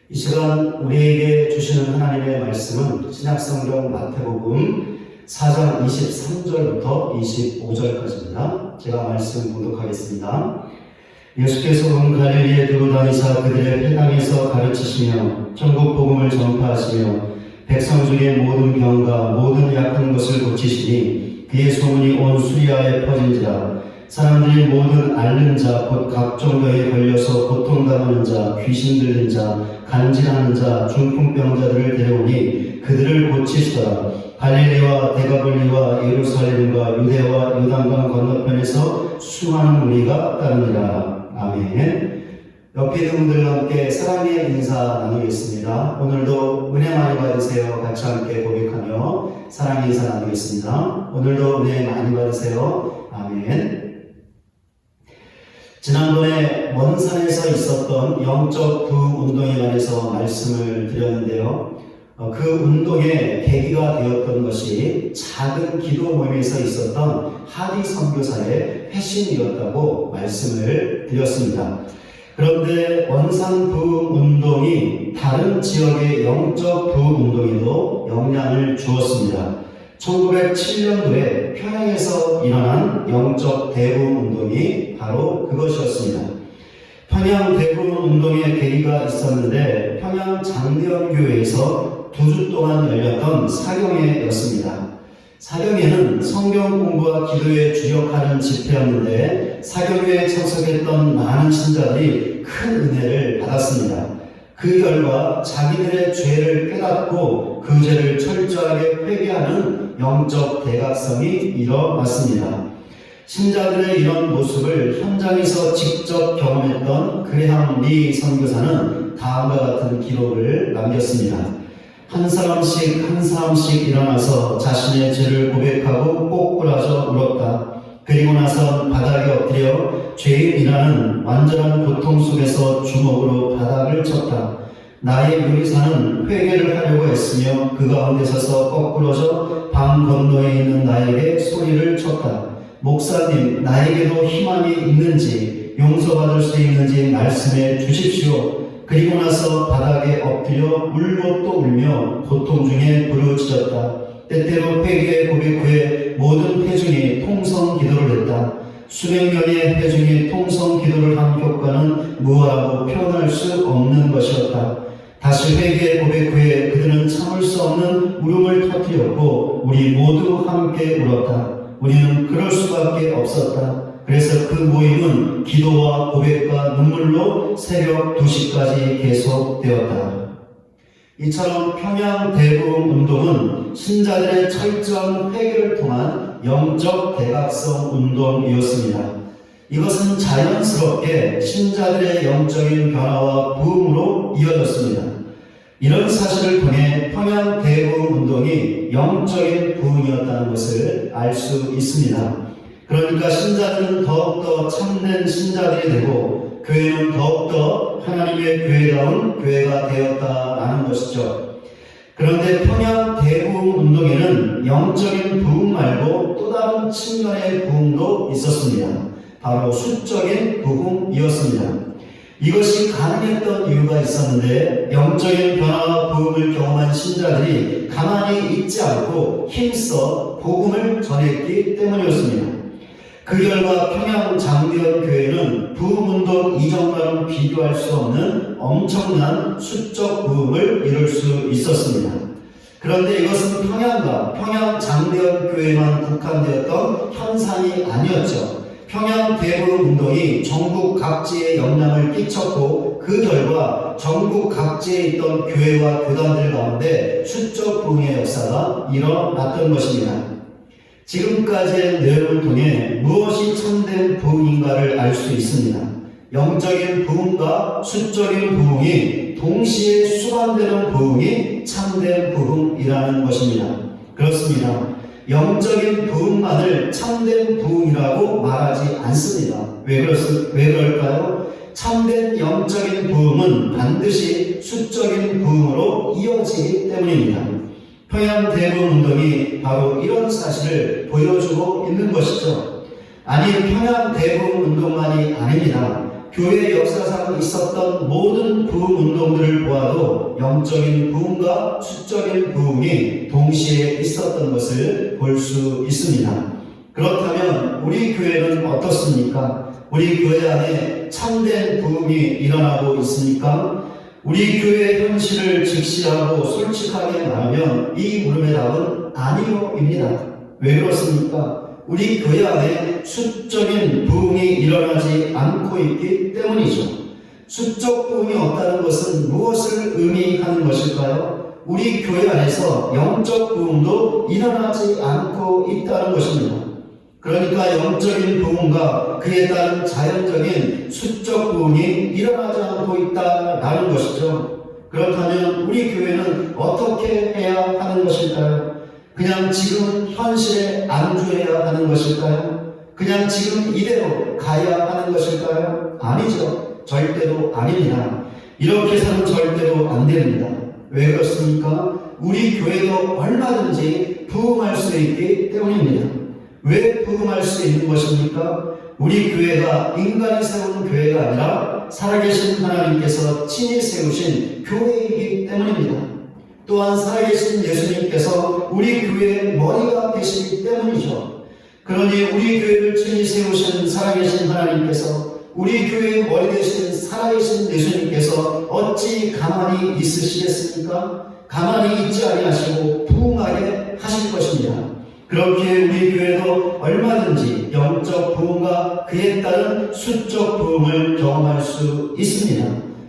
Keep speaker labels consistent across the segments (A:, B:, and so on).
A: 이 시간 우리에게 주시는 하나님의 말씀은 신약성경 마태복음 4장 23절부터 25절까지입니다. 제가 말씀 봉독하겠습니다. 예수께서 온 갈릴리에 두루 다니사 그들의 회당에서 가르치시며 천국 복음을 전파하시며 백성 중에 모든 병과 모든 약한 것을 고치시니 그의 소문이 온 수리아에 퍼진지라. 사람들이 모든 앓는 자 곧 각종 병에 걸려서 고통당하는 자, 귀신 들린 자, 간질하는 자, 중풍병자들을 데려오니 그들을 고치시더라. 갈릴리와 데가볼리와 예루살렘과 유대와 요단강 건너편에서 수많은 무리가 따르니라. 아멘. 옆에 있는 분들과 함께 사랑의 인사 나누겠습니다. 오늘도 은혜 많이 받으세요. 같이 함께 고백하며 사랑의 인사 나누겠습니다. 오늘도 은혜 많이 받으세요. 아멘. 지난번에 먼 산에서 있었던 영적 부흥운동에 관해서 말씀을 드렸는데요. 그 운동의 계기가 되었던 것이 작은 기도 모임에서 있었던 하디 선교사의 회심이었다고 말씀을 드렸습니다. 그런데 원산 부흥운동이 다른 지역의 영적 부흥운동에도 영향을 주었습니다. 1907년도에 평양에서 일어난 영적 대부흥운동이 바로 그것이었습니다. 평양 대부흥운동의 계기가 있었는데 평양 장대원교회에서 2주 동안 열렸던 사경회였습니다. 사경회는 성경 공부와 기도에 주력하는 집회였는데 사경회에 참석했던 많은 신자들이 큰 은혜를 받았습니다. 그 결과 자기들의 죄를 깨닫고 그 죄를 철저하게 회개하는 영적 대각성이 일어났습니다. 신자들의 이런 모습을 현장에서 직접 경험했던 그레함 리 선교사는 다음과 같은 기록을 남겼습니다. 한 사람씩 일어나서 자신의 죄를 고백하고 꼬꾸라져 울었다. 그리고 나서 바닥에 엎드려 죄인이라는 완전한 고통 속에서 주먹으로 바닥을 쳤다. 나의 요리사는 회개를 하려고 했으며 그 가운데 서서 거꾸러져 방 건너에 있는 나에게 소리를 쳤다. 목사님, 나에게도 희망이 있는지 용서받을 수 있는지 말씀해 주십시오. 그리고 나서 바닥에 엎드려 울고 또 울며 고통 중에 부르짖었다. 때때로 회개 고백 후에 모든 회중이 통성 기도를 했다. 수백 명의 회중이 통성 기도를 한 효과는 무엇라고 표현할 수 없는 것이었다. 다시 회개 고백 후에 그들은 참을 수 없는 울음을 터뜨렸고 우리 모두 함께 울었다. 우리는 그럴 수밖에 없었다. 그래서 그 모임은 기도와 고백과 눈물로 새벽 2시까지 계속되었다. 이처럼 평양 대부흥 운동은 신자들의 철저한 회개를 통한 영적 대각성 운동이었습니다. 이것은 자연스럽게 신자들의 영적인 변화와 부흥으로 이어졌습니다. 이런 사실을 통해 평양 대부흥 운동이 영적인 부흥이었다는 것을 알 수 있습니다. 그러니까 신자들은 더욱더 참된 신자들이 되고 교회는 더욱더 하나님의 교회다운 교회가 되었다라는 것이죠. 그런데 평양 대부흥 운동에는 영적인 부흥 말고 또 다른 측면의 부흥도 있었습니다. 바로 수적인 부흥이었습니다. 이것이 가능했던 이유가 있었는데 영적인 변화와 부흥을 경험한 신자들이 가만히 있지 않고 힘써 복음을 전했기 때문이었습니다. 그 결과 평양 장대현 교회는 부흥운동 이전과는 비교할 수 없는 엄청난 수적 부흥을 이룰 수 있었습니다. 그런데 이것은 평양과 평양 장대현 교회만 국한되었던 현상이 아니었죠. 평양 대부흥 운동이 전국 각지에 영향을 끼쳤고 그 결과 전국 각지에 있던 교회와 교단들 가운데 수적 부흥의 역사가 일어났던 것입니다. 지금까지의 내용을 통해 무엇이 참된 부흥인가를 알 수 있습니다. 영적인 부흥과 수적인 부흥이 동시에 수반되는 부흥이 참된 부흥이라는 것입니다. 그렇습니다. 영적인 부흥만을 참된 부흥이라고 말하지 않습니다. 왜 그럴까요? 참된 영적인 부흥은 반드시 수적인 부흥으로 이어지기 때문입니다. 평양 대부흥 운동이 바로 이런 사실을 보여주고 있는 것이죠. 아니, 평양 대부흥 운동만이 아닙니다. 교회 역사상 있었던 모든 부흥 운동들을 보아도 영적인 부흥과 수적인 부흥이 동시에 있었던 것을 볼 수 있습니다. 그렇다면 우리 교회는 어떻습니까? 우리 교회 안에 참된 부흥이 일어나고 있습니까? 우리 교회의 현실을 직시하고 솔직하게 말하면 이 물음의 답은 아니요입니다. 왜 그렇습니까? 우리 교회 안에 수적인 부흥이 일어나지 않고 있기 때문이죠. 수적 부흥이 없다는 것은 무엇을 의미하는 것일까요? 우리 교회 안에서 영적 부흥도 일어나지 않고 있다는 것입니다. 그러니까 영적인 부흥과 그에 따른 자연적인 수적 부흥이 일어나지 않고 있다라는 것이죠. 그렇다면 우리 교회는 어떻게 해야 하는 것일까요? 그냥 지금 현실에 안주해야 하는 것일까요? 그냥 지금 이대로 가야 하는 것일까요? 아니죠. 절대로 아닙니다. 이렇게 해서는 절대로 안 됩니다. 왜 그렇습니까? 우리 교회도 얼마든지 부흥할 수 있기 때문입니다. 왜 부흥할 수 있는 것입니까? 우리 교회가 인간이 세우는 교회가 아니라 살아계신 하나님께서 친히 세우신 교회이기 때문입니다. 또한 살아계신 예수님께서 우리 교회의 머리가 되시기 때문이죠. 그러니 우리 교회를 친히 세우신 살아계신 하나님께서 우리 교회의 머리 되신 살아계신 예수님께서 어찌 가만히 있으시겠습니까? 가만히 있지 아니하시고 부흥하게 하실 것입니다. 그렇게 우리 교회도 얼마든지 영적 부흥과 그에 따른 수적 부흥을 경험할 수 있습니다.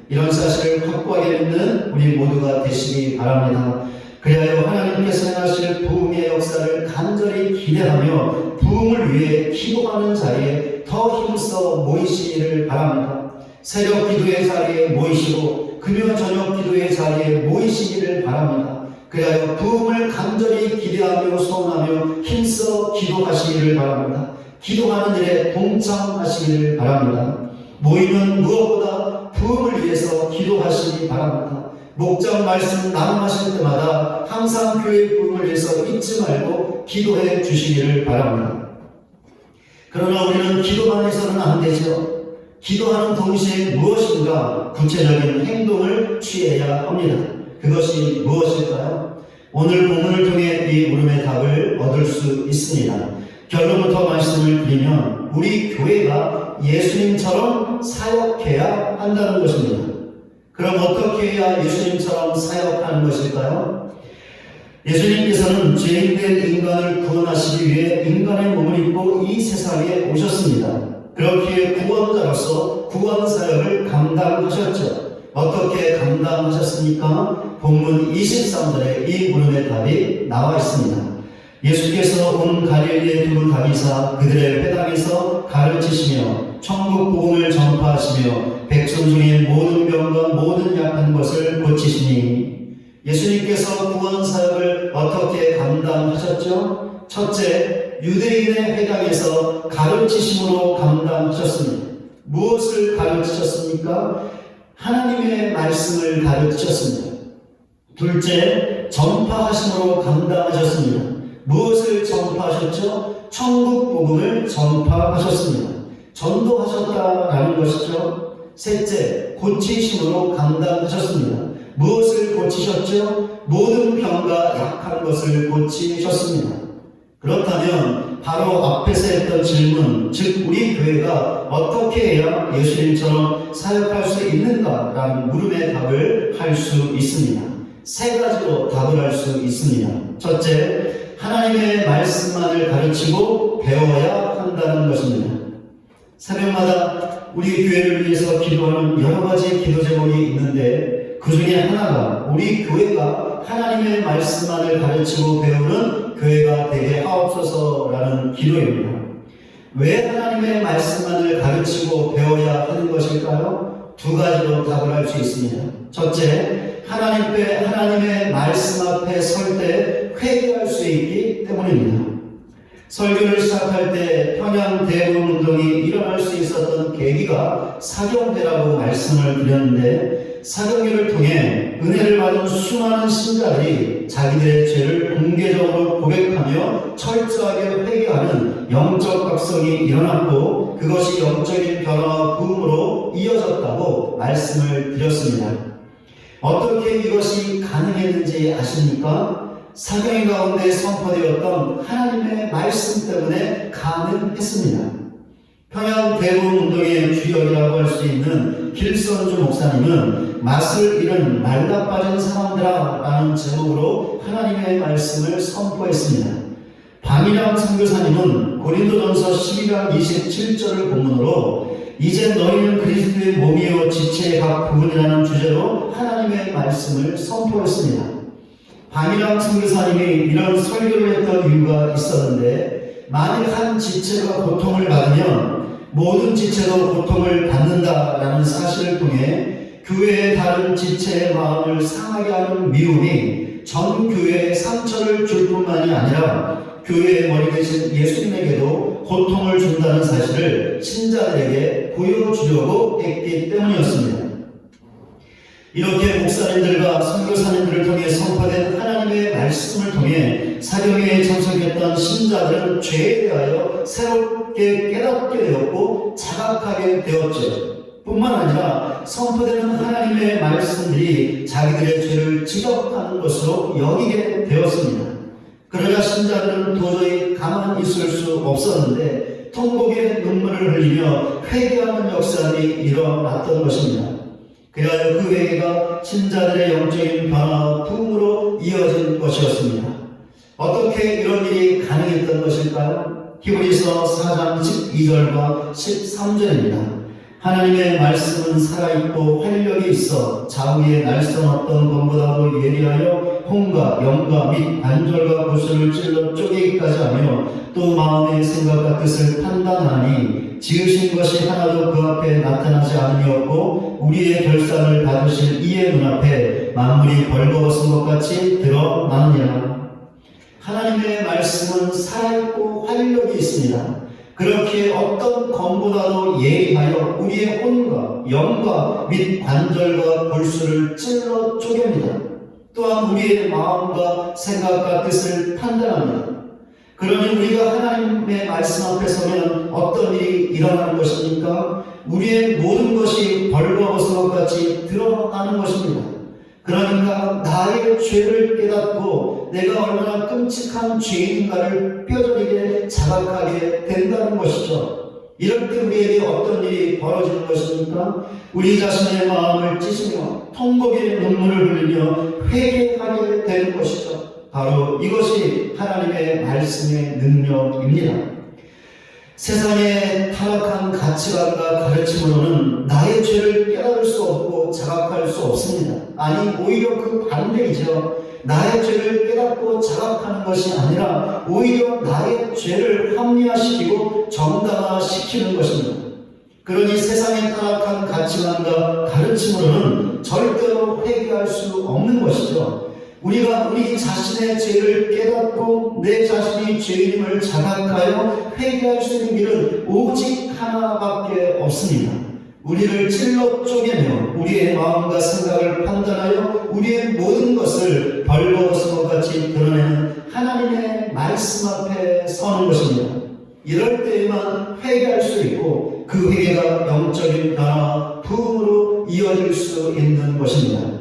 A: 이런 사실을 확고하게 믿는 우리 모두가 되시기 바랍니다. 그리하여 하나님께서 행하실 부흥의 역사를 간절히 기대하며 부흥을 위해 기도하는 자리에 더 힘써 모이시기를 바랍니다. 새벽 기도의 자리에 모이시고 금요 저녁 기도의 자리에 모이시기를 바랍니다. 그리하여 부흥을 간절히 기대하며 소원하며 힘써 기도하시기를 바랍니다. 기도하는 일에 동참하시기를 바랍니다. 모이면 무엇보다 부흥을 위해서 기도하시기 바랍니다. 목장 말씀 나눔하실 때마다 항상 교회 부흥을 위해서 잊지 말고 기도해 주시기를 바랍니다. 그러나 우리는 기도만 해서는 안 되죠. 기도하는 동시에 무엇인가 구체적인 행동을 취해야 합니다. 그것이 무엇일까요? 오늘 본문을 통해 이 물음의 답을 얻을 수 있습니다. 결론부터 말씀을 드리면 우리 교회가 예수님처럼 사역해야 한다는 것입니다. 그럼 어떻게 해야 예수님처럼 사역하는 것일까요? 예수님께서는 죄인된 인간을 구원하시기 위해 인간의 몸을 입고 이 세상에 오셨습니다. 그렇기에 구원자로서 구원 사역을 감당하셨죠. 어떻게 감당하셨습니까? 본문 23절에 이 물음의 답이 나와 있습니다. 예수께서 온 갈릴리에 두루 다니사 그들의 회당에서 가르치시며 천국 복음을 전파하시며 백성 중에 모든 병과 모든 약한 것을 고치시니 예수님께서 구원 사역을 어떻게 감당하셨죠? 첫째, 유대인의 회당에서 가르치심으로 감당하셨습니다. 무엇을 가르치셨습니까? 하나님의 말씀을 가르치셨습니다. 둘째, 전파하심으로 감당하셨습니다. 무엇을 전파하셨죠? 천국 복음을 전파하셨습니다. 전도하셨다라는 것이죠. 셋째, 고치심으로 감당하셨습니다. 무엇을 고치셨죠? 모든 병과 약한 것을 고치셨습니다. 그렇다면 바로 앞에서 했던 질문, 즉 우리 교회가 어떻게 해야 예수님처럼 사역할 수 있는가라는 물음의 답을 할 수 있습니다. 세 가지로 답을 할 수 있습니다. 첫째, 하나님의 말씀만을 가르치고 배워야 한다는 것입니다. 새벽마다 우리 교회를 위해서 기도하는 여러 가지 기도 제목이 있는데 그 중에 하나가 우리 교회가 하나님의 말씀만을 가르치고 배우는 교회가 되게 하옵소서라는 기도입니다. 왜 하나님의 말씀만을 가르치고 배워야 하는 것일까요? 두 가지로 답을 할 수 있습니다. 첫째, 하나님의 말씀 앞에 설 때 회개할 수 있기 때문입니다. 설교를 시작할 때 평양 대부흥 운동이 일어날 수 있었던 계기가 사경회라고 말씀을 드렸는데, 사경회를 통해 은혜를 받은 수많은 신자들이 자기들의 죄를 공개적으로 고백하며 철저하게 회개하는 영적 각성이 일어났고, 그것이 영적인 변화와 부흥으로 이어졌다고 말씀을 드렸습니다. 어떻게 이것이 가능했는지 아십니까? 사경회 가운데 선포되었던 하나님의 말씀 때문에 가능했습니다. 평양 대부흥 운동의 주역이라고 할 수 있는 길선주 목사님은 맛을 잃은 말라빠진 사람들아 라는 제목으로 하나님의 말씀을 선포했습니다. 박일영 선교사님은 고린도전서 12장 27절을 본문으로 이제 너희는 그리스도의 몸이요 지체의 각 부분이라는 주제로 하나님의 말씀을 선포했습니다. 박일영 선교사님이 이런 설교를 했던 이유가 있었는데, 만일 한 지체가 고통을 받으면 모든 지체도 고통을 받는다라는 사실을 통해 교회의 다른 지체의 마음을 상하게 하는 미움이 전 교회에 상처를 줄 뿐만이 아니라 교회의 머리 대신 예수님에게도 고통을 준다는 사실을 신자들에게 보여주려고 했기 때문이었습니다. 이렇게 목사님들과 선교사님들을 통해 선포된 하나님의 말씀을 통해 사경회에 참석했던 신자들은 죄에 대하여 새롭게 깨닫게 되었고 자각하게 되었죠. 뿐만 아니라 선포되는 하나님의 말씀들이 자기들의 죄를 지적하는 것으로 여기게 되었습니다. 그러자 신자들은 도저히 가만히 있을 수 없었는데 통곡의 눈물을 흘리며 회개하는 역사들이 일어났던 것입니다. 그리하여 그 회개가 신자들의 영적인 변화와 부흥으로 이어진 것이었습니다. 어떻게 이런 일이 가능했던 것일까요? 히브리서 4장 12절과 13절입니다. 하나님의 말씀은 살아있고 활력이 있어 좌우의 날선 어떤 검보다도 예리하여 혼과 영과 및 관절과 구슬을 찔러 쪼개기까지 하며 또 마음의 생각과 뜻을 판단하니 지으신 것이 하나도 그 앞에 나타나지 않으니없고 우리의 결산을 받으실 이의 눈앞에 만물이 벌거벗은 것 같이 드러나느니라. 하나님의 말씀은 살아있고 활력이 있습니다. 그렇게 어떤 검보다도 예리하여 우리의 혼과 영과 및 관절과 골수를 찔러 쪼갭니다. 또한 우리의 마음과 생각과 뜻을 판단합니다. 그러니 우리가 하나님의 말씀 앞에 서면 어떤 일이 일어나는 것입니까? 우리의 모든 것이 벌거벗은 것 같이 드러나는 것입니다. 그러니까 나의 죄를 깨닫고 내가 얼마나 끔찍한 죄인인가를 뼈저리게 자각하게 된다는 것이죠. 이럴 때 우리에게 어떤 일이 벌어지는 것입니까? 우리 자신의 마음을 찢으며 통곡의 눈물을 흘리며 회개하게 되는 것이죠. 바로 이것이 하나님의 말씀의 능력입니다. 세상의 타락한 가치관과 가르침으로는 나의 죄를 깨달을 수 없고 자각할 수 없습니다. 아니, 오히려 그 반대이죠. 나의 죄를 깨닫고 자각하는 것이 아니라 오히려 나의 죄를 합리화시키고 정당화시키는 것입니다. 그러니 세상의 타락한 가치관과 가르침으로는 절대로 회개할 수 없는 것이죠. 우리가 우리 자신의 죄를 깨닫고 내 자신이 죄인임을 자각하여 회개할 수 있는 길은 오직 하나밖에 없습니다. 우리를 찔러 쪼개며 우리의 마음과 생각을 판단하여 우리의 모든 것을 벌거벗은 것 같이 드러내는 하나님의 말씀 앞에 서는 것입니다. 이럴 때에만 회개할 수 있고 그 회개가 영적인 변화와 부흥으로 이어질 수 있는 것입니다.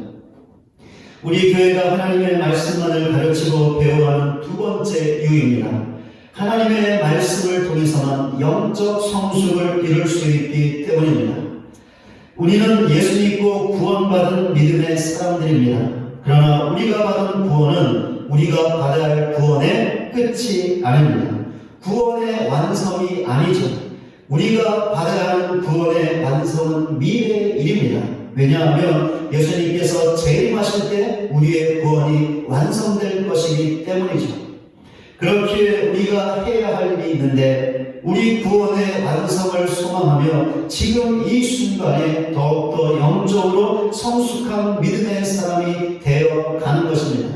A: 우리 교회가 하나님의 말씀만을 가르치고 배워가는 두 번째 이유입니다. 하나님의 말씀을 통해서만 영적 성숙을 이룰 수 있기 때문입니다. 우리는 예수 믿고 구원받은 믿음의 사람들입니다. 그러나 우리가 받은 구원은 우리가 받아야 할 구원의 끝이 아닙니다. 구원의 완성이 아니죠. 우리가 받아야 하는 구원의 완성은 미래의 일입니다. 왜냐하면 예수님께서 재림하실 때 우리의 구원이 완성될 것이기 때문이죠. 그렇게 우리가 해야 할 일이 있는데 우리 구원의 완성을 소망하며 지금 이 순간에 더욱더 영적으로 성숙한 믿음의 사람이 되어 가는 것입니다.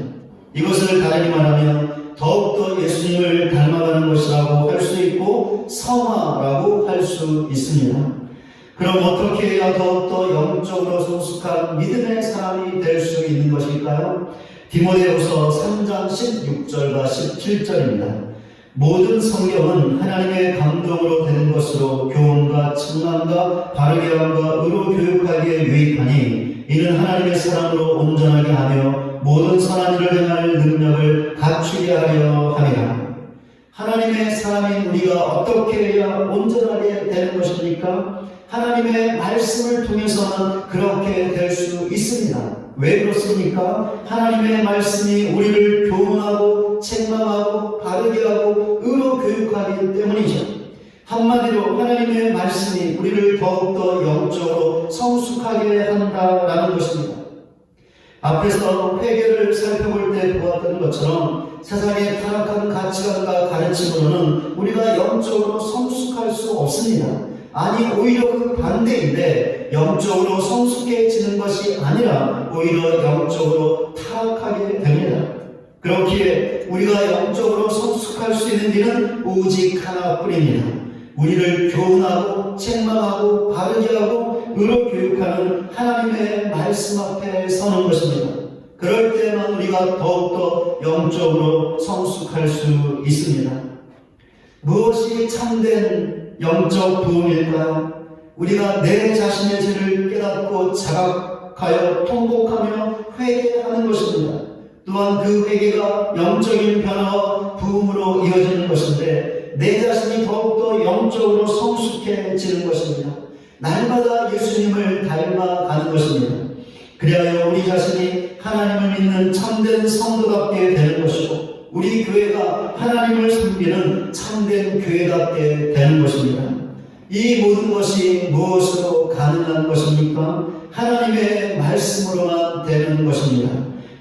A: 이것을 다르게 말하면 더욱더 예수님을 닮아가는 것이라고 할 수 있고 성화라고 할 수 있습니다. 그럼 어떻게 해야 더욱더 영적으로 성숙한 믿음의 사람이 될 수 있는 것일까요? 디모데후서 3장 16절과 17절입니다. 모든 성경은 하나님의 감동으로 된 것으로 교훈과 책망과 바르게 함과 의로 교육하기에 유익하니 이는 하나님의 사랑으로 온전하게 하며 모든 선한 일을 행할 능력을 갖추게 하려 함이라. 하나님의 사람인 우리가 어떻게 해야 온전하게 되는 것입니까? 하나님의 말씀을 통해서는 그렇게 될 수 있습니다. 왜 그렇습니까? 하나님의 말씀이 우리를 교훈하고 책망하고 바르게 하고 의로 교육하기 때문이죠. 한마디로 하나님의 말씀이 우리를 더욱더 영적으로 성숙하게 한다라는 것입니다. 앞에서 회개를 살펴볼 때 보았던 것처럼 세상의 타락한 가치관과 가르침으로는 우리가 영적으로 성숙할 수 없습니다. 아니, 오히려 그 반대인데 영적으로 성숙해지는 것이 아니라 오히려 영적으로 타락하게 됩니다. 그렇기에 우리가 영적으로 성숙할 수 있는 길은 오직 하나뿐입니다. 우리를 교훈하고 책망하고 바르게 하고 의로 교육하는 하나님의 말씀 앞에 서는 것입니다. 그럴 때만 우리가 더욱더 영적으로 성숙할 수 있습니다. 무엇이 참된 영적 부흥일까요? 우리가 내 자신의 죄를 깨닫고 자각하여 통곡하며 회개하는 것입니다. 또한 그 회개가 영적인 변화와 부흥으로 이어지는 것인데 내 자신이 더욱더 영적으로 성숙해지는 것입니다. 날마다 예수님을 닮아가는 것입니다. 그리하여 우리 자신이 하나님을 믿는 참된 성도답게 되는 것이고 우리 교회가 하나님을 섬기는 참된 교회답게 되는 것입니다. 이 모든 것이 무엇으로 가능한 것입니까? 하나님의 말씀으로만 되는 것입니다.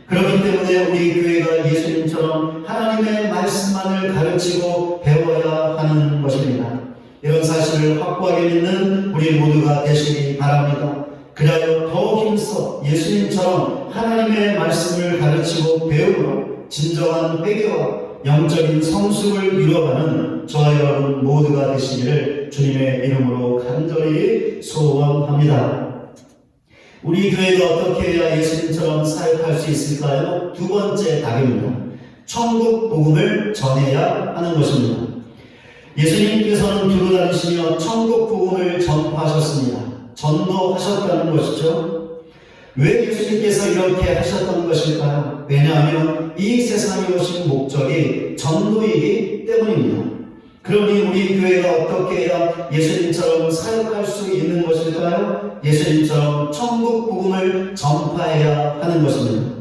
A: 그렇기 때문에 우리 교회가 예수님처럼 하나님의 말씀만을 가르치고 배워야 하는 것입니다. 이런 사실을 확고하게 믿는 우리 모두가 되시기 바랍니다. 그리하여 더욱 힘써 예수님처럼 하나님의 말씀을 가르치고 배우고 진정한 회개와 영적인 성숙을 이루어가는 저와 여러분 모두가 되시기를 주님의 이름으로 간절히 소원합니다. 우리 교회가 어떻게 해야 예수님처럼 사역할 수 있을까요? 두 번째 답입니다. 천국 복음을 전해야 하는 것입니다. 예수님께서는 두루 다니시며 천국 복음을 전파하셨습니다. 전도하셨다는 것이죠. 왜 예수님께서 이렇게 하셨던 것일까요? 왜냐하면 이 세상에 오신 목적이 전도이기 때문입니다. 그러니 우리 교회가 어떻게 해야 예수님처럼 사역할 수 있는 것일까요? 예수님처럼 천국 복음을 전파해야 하는 것입니다.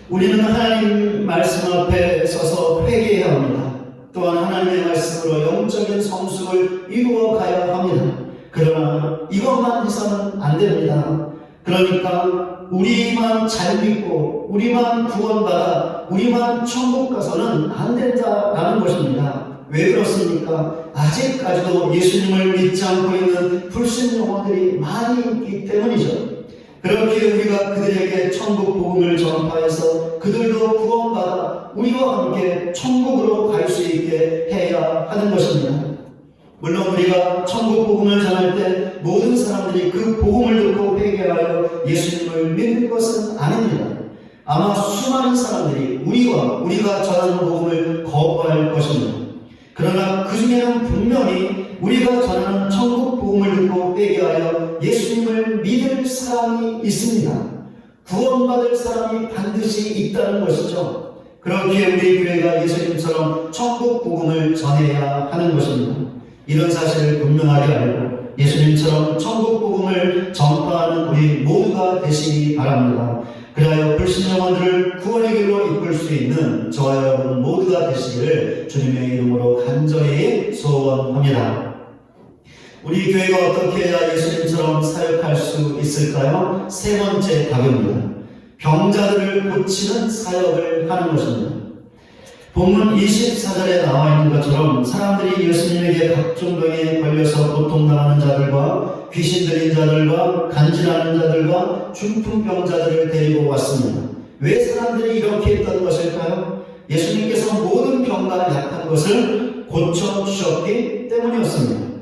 A: 우리는 하나님 말씀 앞에 서서 회개해야 합니다. 또한 하나님의 말씀으로 영적인 성숙을 이루어 가야 합니다. 그러나 이것만 해서는 안 됩니다. 그러니까 우리만 잘 믿고 우리만 구원받아 우리만 천국 가서는 안 된다라는 것입니다. 왜 그렇습니까? 아직까지도 예수님을 믿지 않고 있는 불신 영혼들이 많이 있기 때문이죠. 그렇게 우리가 그들에게 천국 복음을 전파해서 그들도 구원받아 우리와 함께 천국으로 갈 수 있게 해야 하는 것입니다. 물론 우리가 천국 복음을 전할 때 모든 사람들이 그 복음을 듣고 회개하여 예수님을 믿는 것은 아닙니다. 아마 수많은 사람들이 우리가 전하는 복음을 거부할 것입니다. 그러나 그 중에는 분명히 우리가 전하는 천국 복음을 듣고 회개하여 예수님을 믿을 사람이 있습니다. 구원받을 사람이 반드시 있다는 것이죠. 그렇기에 우리 교회가 예수님처럼 천국 복음을 전해야 하는 것입니다. 이런 사실을 분명하게 알고 예수님처럼 천국 복음을 전파하는 우리 모두가 되시기 바랍니다. 그리하여 불신 영혼들을 구원의 길로 이끌 수 있는 저와 여러분 모두가 되시기를 주님의 이름으로 간절히 소원합니다. 우리 교회가 어떻게 해야 예수님처럼 사역할 수 있을까요? 세 번째 답입니다. 병자들을 고치는 사역을 하는 것입니다. 본문 24절에 나와 있는 것처럼 사람들이 예수님에게 각종 병에 걸려서 고통당하는 자들과 귀신 들린 자들과 간질하는 자들과 중풍병자들을 데리고 왔습니다. 왜 사람들이 이렇게 했던 것일까요? 예수님께서 모든 병과 약한 것을 고쳐주셨기 때문이었습니다.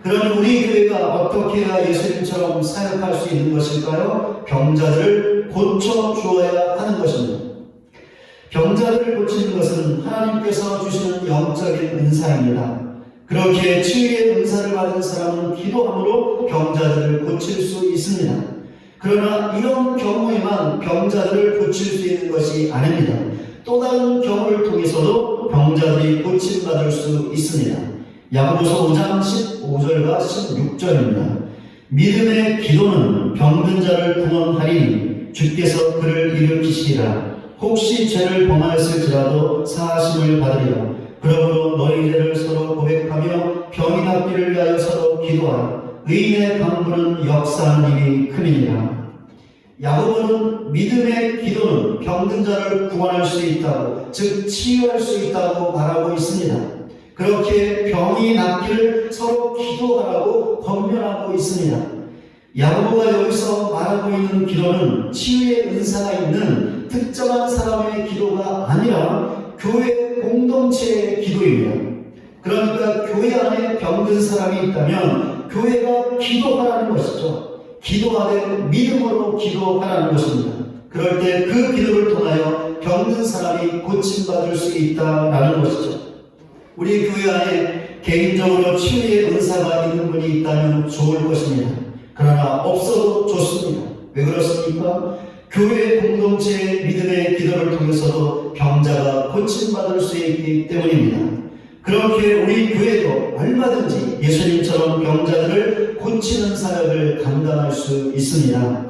A: 그러니 우리 교회가 어떻게 해야 예수님처럼 사역할 수 있는 것일까요? 병자들을 고쳐주어야 하는 것입니다. 병자들을 고치는 것은 하나님께서 주시는 영적인 은사입니다. 그렇게 치유의 은사를 받은 사람은 기도함으로 병자들을 고칠 수 있습니다. 그러나 이런 경우에만 병자들을 고칠 수 있는 것이 아닙니다. 또 다른 경우를 통해서도 병자들이 고침받을 수 있습니다. 야고보서 5장 15절과 16절입니다. 믿음의 기도는 병든 자를 구원하리니 주께서 그를 일으키시리라. 혹시 죄를 범하였을지라도 사하심을 받으리라. 그러므로 너희 죄를 서로 고백하며 병이 낫기를 위하여 서로 기도하라. 의인의 강구는 역사하는 힘이 큼이니라. 야고보는 믿음의 기도는 병든 자를 구원할 수 있다고, 즉 치유할 수 있다고 말하고 있습니다. 그렇게 병이 낫기를 서로 기도하라고 권면하고 있습니다. 야고보가 여기서 말하고 있는 기도는 치유의 은사가 있는 특정한 사람의 기도가 아니라 교회 공동체의 기도입니다. 그러니까 교회 안에 병든 사람이 있다면 교회가 기도하라는 것이죠. 기도하되 믿음으로 기도하라는 것입니다. 그럴 때 그 기도를 통하여 병든 사람이 고침받을 수 있다라는 것이죠. 우리 교회 안에 개인적으로 치유의 은사가 있는 분이 있다면 좋을 것입니다. 그러나 없어도 좋습니다. 왜 그렇습니까? 교회 공동체의 믿음의 기도를 통해서도 병자가 고침받을 수 있기 때문입니다. 그렇게 우리 교회도 얼마든지 예수님처럼 병자들을 고치는 사역을 감당할 수 있습니다.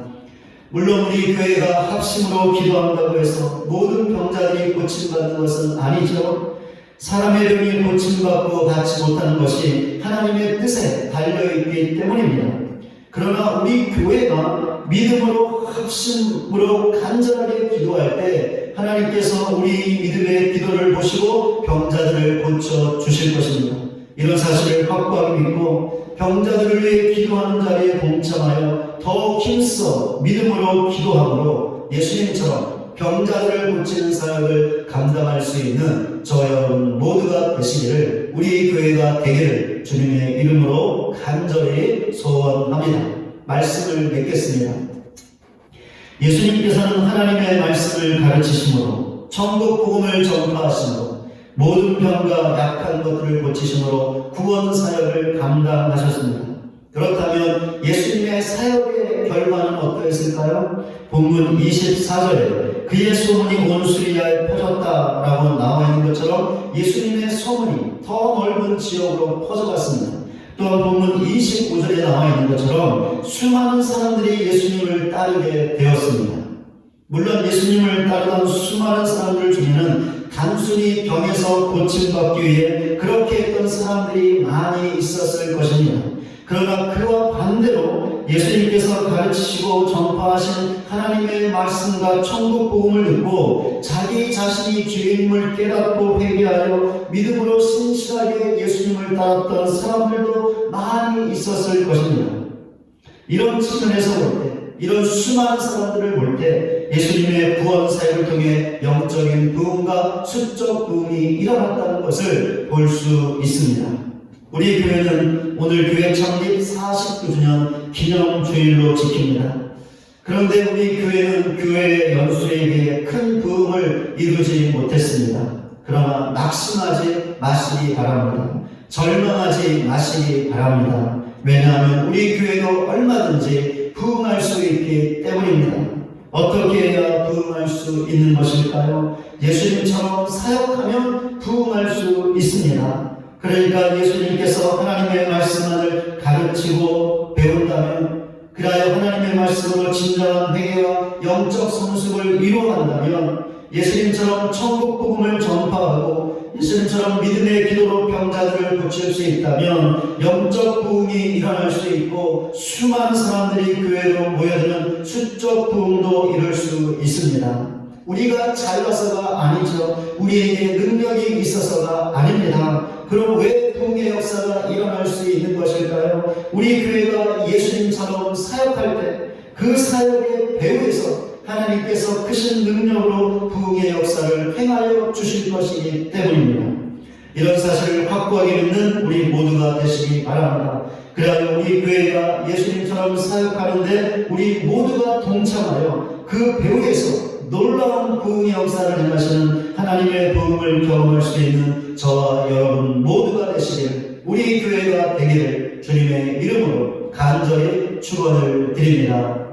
A: 물론 우리 교회가 합심으로 기도한다고 해서 모든 병자들이 고침받는 것은 아니죠. 사람의 병이 고침받고 받지 못하는 것이 하나님의 뜻에 달려있기 때문입니다. 그러나 우리 교회가 믿음으로 합심으로 간절하게 기도할 때 하나님께서 우리 믿음의 기도를 보시고 병자들을 고쳐 주실 것입니다. 이런 사실을 확고하게 믿고 병자들을 위해 기도하는 자리에 동참하여 더욱 힘써 믿음으로 기도함으로 예수님처럼 병자들을 고치는 사역을 감당할 수 있는 저 여러분 모두가 되시기를, 우리 교회가 되기를 주님의 이름으로 간절히 소원합니다. 말씀을 맺겠습니다. 예수님께서는 하나님의 말씀을 가르치심으로, 천국 복음을 전파하심으로, 모든 병과 약한 것들을 고치심으로 구원 사역을 감당하셨습니다. 그렇다면 예수님의 사역의 결과는 어떠했을까요? 본문 24절에 그의 소문이 온 수리아에 퍼졌다라고 나와 있는 것처럼 예수님의 소문이 더 넓은 지역으로 퍼져갔습니다. 또한 본문 25절에 나와 있는 것처럼 수많은 사람들이 예수님을 따르게 되었습니다. 물론 예수님을 따르던 수많은 사람들 중에는 단순히 병에서 고침받기 위해 그렇게 했던 사람들이 많이 있었을 것입니다. 그러나 그와 반대로 예수님께서 가르치시고 전파하신 하나님의 말씀과 천국 복음을 듣고 자기 자신이 죄인임을 깨닫고 회개하여 믿음으로 신실하게 예수님을 따랐던 사람들도 많이 있었을 것입니다. 이런 측면에서 볼 때, 이런 수많은 사람들을 볼 때 예수님의 구원 사역을 통해 영적인 부흥과 수적 부흥이 일어났다는 것을 볼 수 있습니다. 우리 교회는 오늘 교회 창립 49주년 기념주일로 지킵니다. 그런데 우리 교회는 교회의 연수에게 큰 부흥을 이루지 못했습니다. 그러나 낙심하지 마시기 바랍니다. 절망하지 마시기 바랍니다. 왜냐하면 우리 교회도 얼마든지 부흥할 수 있기 때문입니다. 어떻게 해야 부흥할 수 있는 것일까요? 예수님처럼 사역하면 부흥할 수 있습니다. 그러니까 예수님께서 하나님의 말씀을 가르치고 배운다면, 그리하여 하나님의 말씀으로 진정한 회개와 영적 성숙을 이루어간다면, 예수님처럼 천국 복음을 전파하고 예수님처럼 믿음의 기도로 병자들을 고칠 수 있다면 영적 부흥이 일어날 수 있고 수많은 사람들이 교회로 모여드는 수적 부흥도 이룰 수 있습니다. 우리가 잘나서가 아니죠. 우리에게 능력이 있어서가 아닙니다. 그럼 왜 부흥의 역사가 일어날 수 있는 것일까요? 우리 교회가 예수님처럼 사역할 때 그 사역의 배후에서 하나님께서 크신 능력으로 부흥의 역사를 행하여 주실 것이기 때문입니다. 이런 사실을 확고하게 믿는 우리 모두가 되시기 바랍니다. 그래야 우리 교회가 예수님처럼 사역하는데 우리 모두가 동참하여 그 배후에서 놀라운 부흥의 역사를 행하시는 하나님의 부흥을 경험할 수 있는 저와 여러분 모두가 되시길, 우리 교회가 되기를 주님의 이름으로 간절히 축원을 드립니다.